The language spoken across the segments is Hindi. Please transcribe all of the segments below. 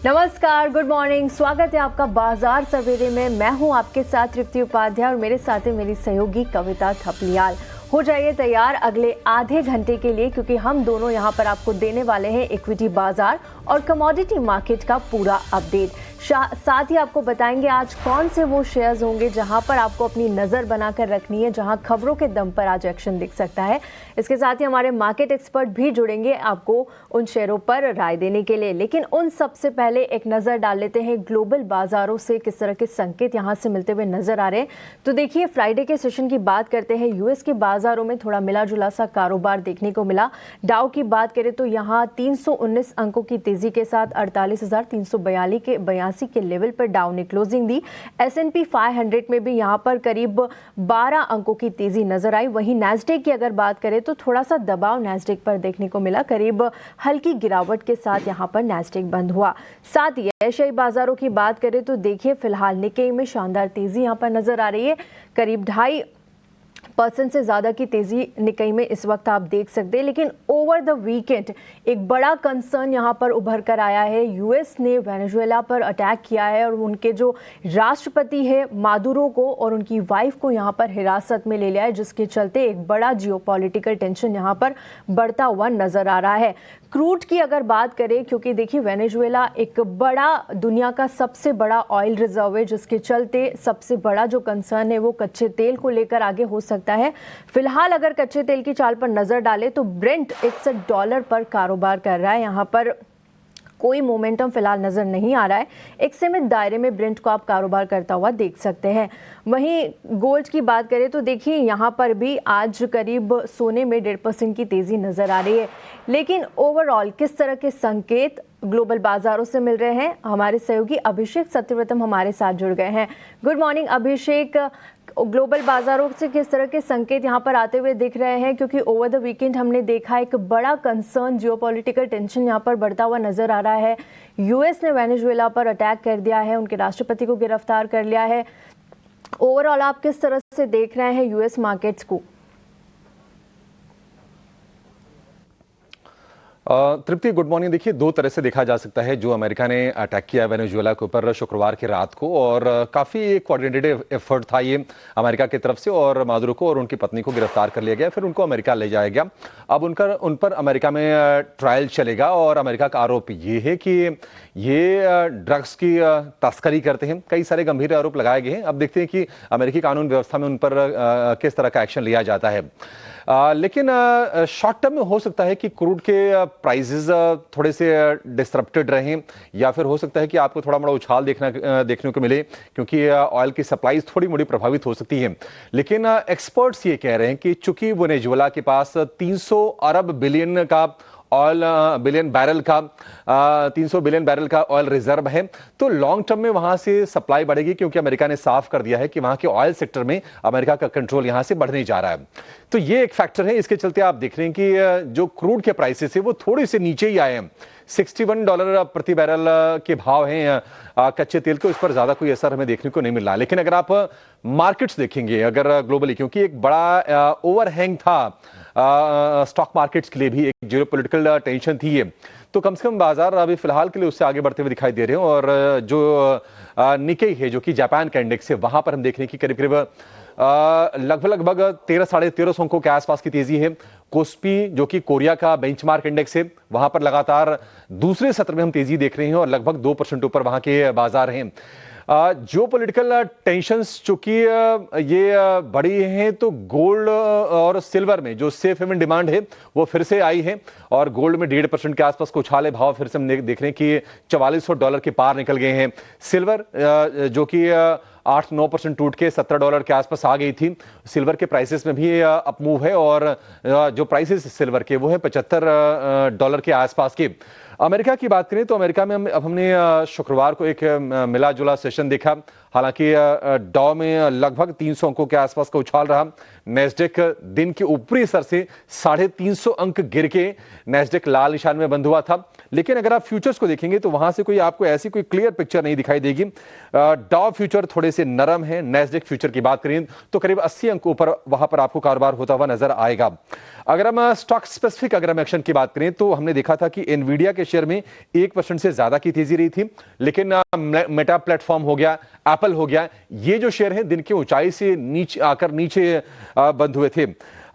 नमस्कार, गुड मॉर्निंग। स्वागत है आपका बाजार सवेरे में। मैं हूं आपके साथ तृप्ति उपाध्याय और मेरे साथ है मेरी सहयोगी कविता थपलियाल। हो जाइए तैयार अगले आधे घंटे के लिए, क्योंकि हम दोनों यहां पर आपको देने वाले हैं इक्विटी बाजार और कमोडिटी मार्केट का पूरा अपडेट। साथ ही आपको बताएंगे आज कौन से वो शेयर्स होंगे जहां पर आपको अपनी नजर बनाकर रखनी है, जहां खबरों के दम पर आज एक्शन दिख सकता है। इसके साथ ही हमारे मार्केट एक्सपर्ट भी जुड़ेंगे आपको उन शेयरों पर राय देने के लिए। लेकिन उन सबसे पहले एक नजर डाल लेते हैं ग्लोबल बाजारों से किस तरह के संकेत यहां से मिलते हुए नजर आ रहे हैं। तो देखिए, फ्राइडे के सेशन की बात करते हैं। यूएस के बाजारों में थोड़ा मिला जुला सा कारोबार देखने को मिला। डाउ की बात करें तो यहां 319 अंकों की तेजी के साथ 48,382 के लेवल पर डाउ ने क्लोजिंग दी। S&P 500 में भी यहां पर करीब 12 अंकों की तेजी नजर आई। वहीं नैस्डैक की अगर बात करें तो थोड़ा सा दबाव नैस्डैक पर देखने को मिला। करीब हल्की गिरावट के साथ यहां पर नैस्डैक बंद हुआ। साथ ही एशियाई बाजारों की बात करें तो देखिए, फिलहाल निक्केई में शानदार तेजी यहां पर नजर आ रही है। करीब 2.5% से ज्यादा की तेजी निक्केई में इस वक्त आप देख सकते हैं। लेकिन ओवर द वीकेंड एक बड़ा कंसर्न यहां पर उभर कर आया है। यूएस ने वेनेजुएला पर अटैक किया है और उनके जो राष्ट्रपति है मादुरो को और उनकी वाइफ को यहां पर हिरासत में ले लिया है, जिसके चलते एक बड़ा जियोपॉलिटिकल टेंशन यहां पर बढ़ता हुआ नजर आ रहा है। क्रूड की अगर बात करें, क्योंकि देखिए वेनेजुएला एक बड़ा दुनिया का सबसे बड़ा ऑयल रिजर्व है, जिसके चलते सबसे बड़ा जो कंसर्न है वो कच्चे तेल को लेकर आगे हो सकता है। फिलहाल अगर कच्चे तेल की चाल पर नजर डालें तो ब्रेंट $61 पर कारोबार कर रहा है। यहां पर कोई मोमेंटम फिलहाल नजर नहीं आ रहा है। एक सीमित दायरे में ब्रेंट को आप कारोबार करता हुआ देख सकते हैं। वहीं गोल्ड की बात करें तो देखिए, यहां पर भी आज करीब सोने में 1.5% की तेजी नजर आ रही है। लेकिन ओवरऑल किस तरह के संकेत ग्लोबल बाजारों से मिल रहे हैं, हमारे सहयोगी अभिषेक सत्यव्रतम हमारे साथ जुड़ गए हैं। गुड मॉर्निंग अभिषेक। ग्लोबल बाजारों से किस तरह के संकेत यहां पर आते हुए दिख रहे हैं, क्योंकि ओवर द वीकेंड हमने देखा एक बड़ा कंसर्न जियोपॉलिटिकल टेंशन यहां पर बढ़ता हुआ नजर आ रहा है। यूएस ने वेनेजुएला पर अटैक कर दिया है, उनके राष्ट्रपति को गिरफ्तार कर लिया है। ओवरऑल आप किस तरह से देख रहे हैं यूएस मार्केट्स को? तृप्ति, गुड मॉर्निंग। देखिए, दो तरह से देखा जा सकता है। जो अमेरिका ने अटैक किया वेनेजुएला के ऊपर शुक्रवार की रात को, और काफ़ी कोऑर्डिनेटेड एफर्ट था ये अमेरिका की तरफ से, और मादुरो को और उनकी पत्नी को गिरफ्तार कर लिया गया, फिर उनको अमेरिका ले जाया गया। अब उन पर अमेरिका में ट्रायल चलेगा, और अमेरिका का आरोप ये है कि ये ड्रग्स की तस्करी करते हैं। कई सारे गंभीर आरोप लगाए गए हैं। अब देखते हैं कि अमेरिकी कानून व्यवस्था में उन पर किस तरह का एक्शन लिया जाता है। लेकिन शॉर्ट टर्म में हो सकता है कि क्रूड के प्राइसेस थोड़े से डिसरप्टेड रहें, या फिर हो सकता है कि आपको थोड़ा बड़ा उछाल देखने को मिले, क्योंकि ऑयल की सप्लाईज थोड़ी मोड़ी प्रभावित हो सकती है। लेकिन एक्सपर्ट्स ये कह रहे हैं कि चूंकि वेनेजुएला के पास 300 अरब बिलियन का ऑयल बिलियन बैरल का 300 बिलियन बैरल का ऑयल रिजर्व है, तो लॉन्ग टर्म में वहां से सप्लाई बढ़ेगी, क्योंकि अमेरिका ने साफ कर दिया है कि वहां के ऑयल सेक्टर में अमेरिका का कंट्रोल यहां से बढ़ने जा रहा है। तो ये एक फैक्टर है। इसके चलते आप देख रहे हैं कि जो क्रूड के प्राइसेस है वो थोड़े से नीचे ही आए हैं। $61 प्रति बैरल के भाव हैं कच्चे तेल के, उस पर ज्यादा कोई असर हमें देखने को नहीं मिल रहा। लेकिन अगर आप मार्केट्स देखेंगे अगर ग्लोबली, क्योंकि एक बड़ा ओवरहैंग था स्टॉक मार्केट्स के लिए भी, एक जियोपॉलिटिकल टेंशन थी ये, तो कम से कम बाजार अभी फिलहाल के लिए उससे आगे बढ़ते हुए दिखाई दे रहे हैं। और जो निक्केई है, जो कि जापान का इंडेक्स है, वहां पर हम देख रहे हैं कि करीब करीब लगभग 13-13.5 अंकों के आसपास की तेजी है। कोस्पी, जो कि कोरिया का बेंचमार्क इंडेक्स है, वहां पर लगातार दूसरे सत्र में हम तेजी देख रहे हैं, और लगभग 2% ऊपर वहां के बाजार हैं। जो पॉलिटिकल टेंशंस चूंकि ये बढ़ी हैं, तो गोल्ड और सिल्वर में जो सेफ हेवन डिमांड है वो फिर से आई है, और गोल्ड में 1.5% के आसपास को उछाले भाव फिर से हम देख रहे हैं कि $4400 के पार निकल गए हैं। सिल्वर जो कि 8-9% टूट के $70 के आसपास आ गई थी। सिल्वर के प्राइसेस में भी अपमूव है, और जो प्राइसेस सिल्वर के वो है $75 के आसपास के। अमेरिका की बात करें तो अमेरिका में अब हमने शुक्रवार को एक मिला जुला सेशन देखा। हालांकि डॉ में लगभग 300 अंकों के आसपास का उछाल रहा। नैस्डैक दिन के ऊपरी स्तर से 350 अंक गिर के नैस्डैक लाल निशान में बंद हुआ था। लेकिन अगर आप फ्यूचर्स को देखेंगे तो वहां से कोई आपको ऐसी कोई क्लियर पिक्चर नहीं दिखाई देगी। डॉ फ्यूचर थोड़े से नरम है। नैस्डैक फ्यूचर की बात करें तो करीब 80 अंक ऊपर वहां पर आपको कारोबार होता हुआ नजर आएगा। अगर हम स्टॉक स्पेसिफिक अगर हम एक्शन की बात करें तो हमने देखा था कि एनवीडिया के शेयर में 1% से ज्यादा की तेजी रही थी, लेकिन मेटा प्लेटफॉर्म हो गया, एप्पल हो गया, ये जो शेयर हैं दिन की ऊंचाई से नीचे आकर नीचे बंद हुए थे।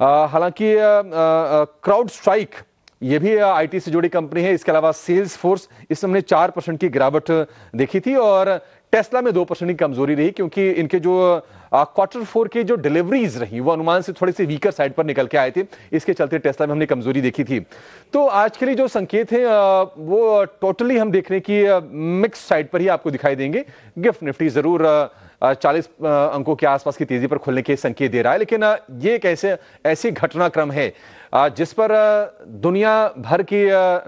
हालांकि क्राउड स्ट्राइक ये भी आईटी से जुड़ी कंपनी है, इसके अलावा सेल्स फोर्स इसमें हमने 4% की गिरावट देखी थी और टेस्ला में 2% की कमजोरी रही, क्योंकि इनके जो क्वार्टर 4 की जो डिलीवरीज रही वो अनुमान से थोड़ी सी वीकर साइड पर निकल के आए थे, इसके चलते टेस्ला में हमने कमजोरी देखी थी। तो आज के लिए जो संकेत हैं वो टोटली हम देख रहे हैं कि मिक्स साइड पर ही आपको दिखाई देंगे। गिफ्ट निफ्टी जरूर 40 अंकों के आसपास की तेजी पर खुलने के संकेत दे रहा है, लेकिन ये एक ऐसी घटनाक्रम है जिस पर दुनिया भर की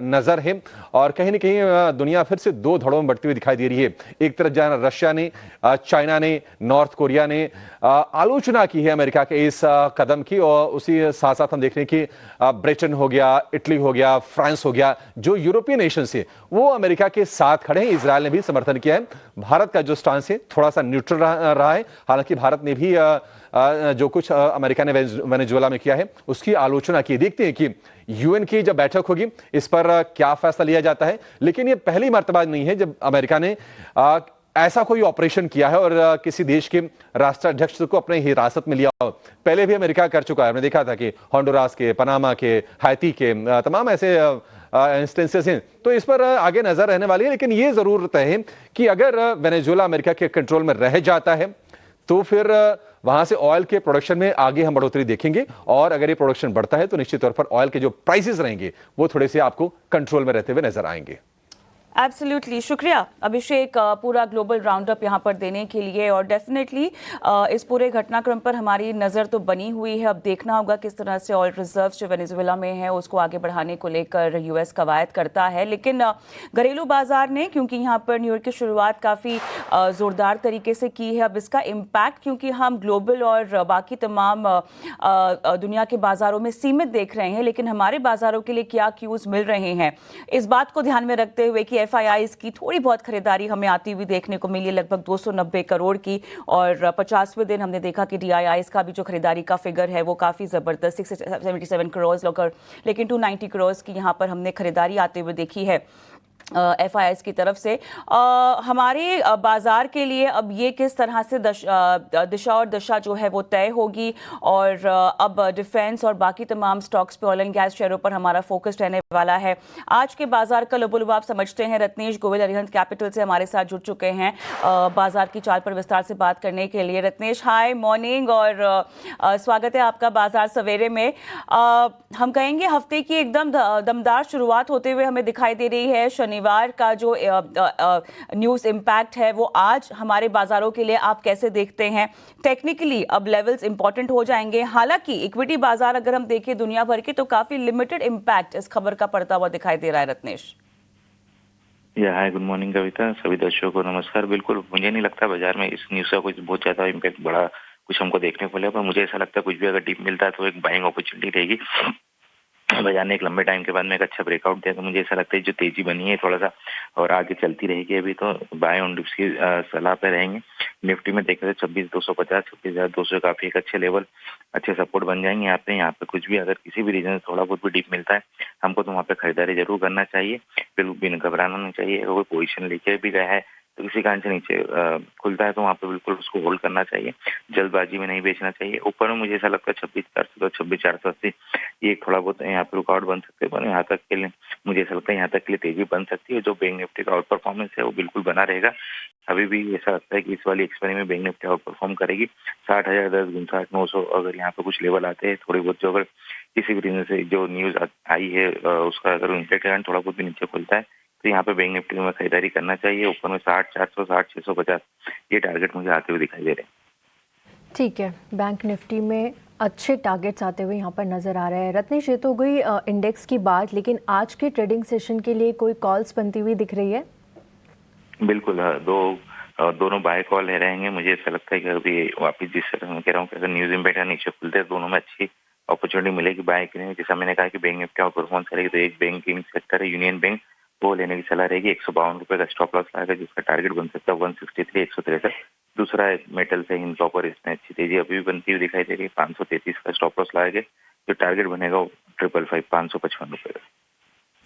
नजर है और कहीं ना कहीं दुनिया फिर से दो धड़ों में बढ़ती हुई दिखाई दे रही है। एक तरफ जहां रशिया ने, चाइना ने, नॉर्थ कोरिया ने आलोचना की है अमेरिका के इस कदम की, और उसी साथ साथ हम देख रहे हैं कि ब्रिटेन हो गया, इटली हो गया, फ्रांस हो गया, जो यूरोपियन नेशन है वो अमेरिका के साथ खड़े हैं। इजरायल ने भी समर्थन किया है। भारत का जो स्टांस है थोड़ा सा न्यूट्रल रहा है, हालांकि भारत ने भी जो कुछ अमेरिका ने वेनेजुएला में किया है उसकी आलोचना की। देखते हैं कि यूएन की जब बैठक होगी इस पर क्या फैसला लिया जाता है, लेकिन यह पहली मर्तबा नहीं है जब अमेरिका ने ऐसा कोई ऑपरेशन किया है और किसी देश के राष्ट्राध्यक्ष को अपने हिरासत में लिया हो। पहले भी अमेरिका कर चुका है, हमने देखा था कि होंडुरास के, पनामा के, हैती के तमाम ऐसे इंस्टेंसेस हैं। तो इस पर आगे नजर रहने वाली है, लेकिन यह जरूर तय है कि अगर वेनेजुएला अमेरिका के कंट्रोल में रह जाता है तो फिर वहां से ऑयल के प्रोडक्शन में आगे हम बढ़ोतरी देखेंगे, और अगर ये प्रोडक्शन बढ़ता है तो निश्चित तौर पर ऑयल के जो प्राइसेस रहेंगे वो थोड़े से आपको कंट्रोल में रहते हुए नजर आएंगे। एब्सोल्युटली, शुक्रिया अभिषेक पूरा ग्लोबल राउंड अप यहाँ पर देने के लिए। और डेफिनेटली इस पूरे घटनाक्रम पर हमारी नज़र तो बनी हुई है। अब देखना होगा किस तरह से ऑयल रिजर्व्स जो वेनेजुएला में है उसको आगे बढ़ाने को लेकर यूएस कवायद करता है। लेकिन घरेलू बाजार ने, क्योंकि यहाँ पर न्यूयॉर्क की शुरुआत काफ़ी ज़ोरदार तरीके से की है, अब इसका इम्पैक्ट क्योंकि हम ग्लोबल और बाकी तमाम दुनिया के बाज़ारों में सीमित देख रहे हैं, लेकिन हमारे बाज़ारों के लिए क्या क्यूज़ मिल रहे हैं इस बात को ध्यान में रखते हुए कि एफआईआईज़ की थोड़ी बहुत खरीदारी हमें आती हुई देखने को मिली, लगभग 290 करोड़ की। और 50वें दिन हमने देखा कि डीआईआईज़ का भी जो खरीदारी का फिगर है वो काफ़ी ज़बरदस्त 677 करोड़, लेकिन 290 करोड़ की यहाँ पर हमने खरीदारी आते हुए देखी है एफआईआईज़ की तरफ से। हमारे बाजार के लिए अब ये किस तरह से दिशा और दशा जो है वो तय होगी, और अब डिफेंस और बाकी तमाम स्टॉक्स पे, ऑयल एंड गैस शेयरों पर हमारा फोकस रहने वाला है। आज के बाजार का लुभ आप समझते हैं। रत्नेश गोविल अरिहंत कैपिटल से हमारे साथ जुड़ चुके हैं बाजार की चाल पर विस्तार से बात करने के लिए। रत्नेश, हाय, मॉर्निंग, और स्वागत है आपका बाजार सवेरे में। हम कहेंगे हफ्ते की एकदम दमदार शुरुआत होते हुए हमें दिखाई दे रही है। शनिवार का जो न्यूज़ इम्पैक्ट है वो आज हमारे बाजारों के लिए आप कैसे देखते हैं? टेक्निकली अब लेवल्स इंपॉर्टेंट हो जाएंगे, हालांकि इक्विटी बाजार अगर हम देखें दुनिया भर के तो काफी लिमिटेड इम्पैक्ट इस खबर का पड़ता हुआ दिखाई दे रहा है। रत्नेश, हाय, गुड मॉर्निंग कविता, सभी दर्शकों को नमस्कार। बिल्कुल, मुझे नहीं लगता बाजार में इस न्यूज़ का कुछ बहुत ज्यादा इम्पैक्ट बड़ा कुछ हमको देखने को मिलेगा, पर मुझे ऐसा लगता है कुछ भी अगर डीप मिलता है तो एक बाइंग अपॉर्चुनिटी रहेगी। बाजार ने एक लंबे टाइम के बाद में एक अच्छा ब्रेकआउट दिया, तो मुझे ऐसा लगता है जो तेजी बनी है थोड़ा सा और आगे चलती रहेगी। अभी तो बाय ऑन डिप्स की सलाह पे रहेंगे। निफ्टी में देखें तो 26,250, 26,200 काफी एक अच्छे लेवल, अच्छे सपोर्ट बन जाएंगे यहाँ पे कुछ भी अगर किसी भी रीजन से थोड़ा बहुत भी डीप मिलता है हमको तो वहाँ पे खरीदारी जरूर करना चाहिए। बिल्कुल भी घबराना नहीं चाहिए। अगर कोई पोजिशन लेके भी गया है तो किसी कारण से नीचे खुलता है तो वहाँ पे बिल्कुल उसको होल्ड करना चाहिए, जल्दबाजी में नहीं बेचना चाहिए। ऊपर में मुझे ऐसा लगता है 26,400 तो 26,480 ये थोड़ा बहुत यहाँ पे रुकावट बन सकते हैं, पर यहाँ तक के लिए मुझे ऐसा लगता है यहाँ तक के लिए तेजी बन सकती है। जो बैंक निफ्टी का आउट परफॉर्मेंस है वो बिल्कुल बना रहेगा। अभी भी ऐसा लगता है कि इस वाली एक्सपायरी में बैंक निफ्टी आउट परफॉर्म करेगी। 60,010, 59,900 अगर यहाँ पे कुछ लेवल आते हैं थोड़ी बहुत, जो अगर किसी भी रीजन से जो न्यूज आई है उसका अगर इम्पैक्ट है थोड़ा बहुत भी नीचे खुलता है तो यहाँ पे बैंक निफ्टी में खरीदारी करना चाहिए। ऊपर में 60,400, 60,650 ये टारगेट मुझे आते हुए दिखाई दे रहे हैं। ठीक है, बैंक निफ्टी में अच्छे टारगेट्स आते हुए यहाँ पर नज़र आ रहे हैं। रत्नेश, ये तो गई इंडेक्स की बात, लेकिन आज के ट्रेडिंग सेशन के लिए कोई कॉल्स बनती हुई दिख रही है? बिल्कुल, दोनों बाय कॉल रहेंगे। मुझे ऐसा लगता है कि अभी वापिस जिस तरह मैं कह रहा हूँ कि अगर न्यूज इम्पैक्ट नीचे खुलते हैं दोनों में अच्छी अपॉर्चुनिटी मिलेगी बाय करने। जैसा मैंने कहा कि बैंक निफ्टी आउट परफॉर्मेंस करेगी तो एक बैंकिंग सेक्टर है यूनियन बैंक, वो लेने की सलाह रहेगी। 152 रुपए का स्टॉप लॉस लाएगा, जिसका टारगेट बन सकता है 163 163। दूसरा है मेटल से हिंद कॉपर, इसमें अच्छी तेजी अभी भी बनती हुई दिखाई दे रही है। 533 का स्टॉप लॉस लाएगा, जो टारगेट बनेगा वो 555 555 रुपए का।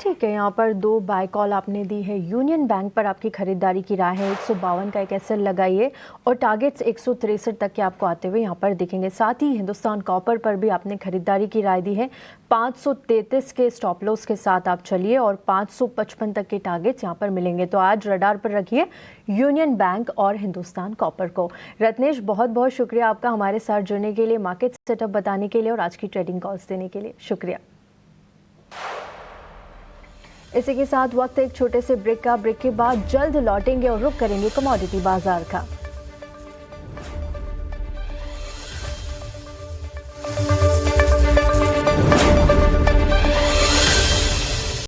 ठीक है, यहाँ पर 2 बाय कॉल आपने दी है। यूनियन बैंक पर आपकी खरीदारी की राय है, 152 का एक एसएल लगाइए और टारगेट्स 163 तक के आपको आते हुए यहाँ पर दिखेंगे। साथ ही हिंदुस्तान कॉपर पर भी आपने खरीदारी की राय दी है, 533 के स्टॉप लॉस के साथ आप चलिए और 555 तक के टारगेट्स यहाँ पर मिलेंगे। तो आज रडार पर रखिए यूनियन बैंक और हिंदुस्तान कॉपर को। रत्नेश, बहुत बहुत शुक्रिया आपका हमारे साथ जुड़ने के लिए, मार्केट सेटअप बताने के लिए और आज की ट्रेडिंग कॉल्स देने के लिए। शुक्रिया। इसी के साथ वक्त एक छोटे से ब्रेक का। ब्रेक के बाद जल्द लौटेंगे और रुक करेंगे कमोडिटी बाजार का।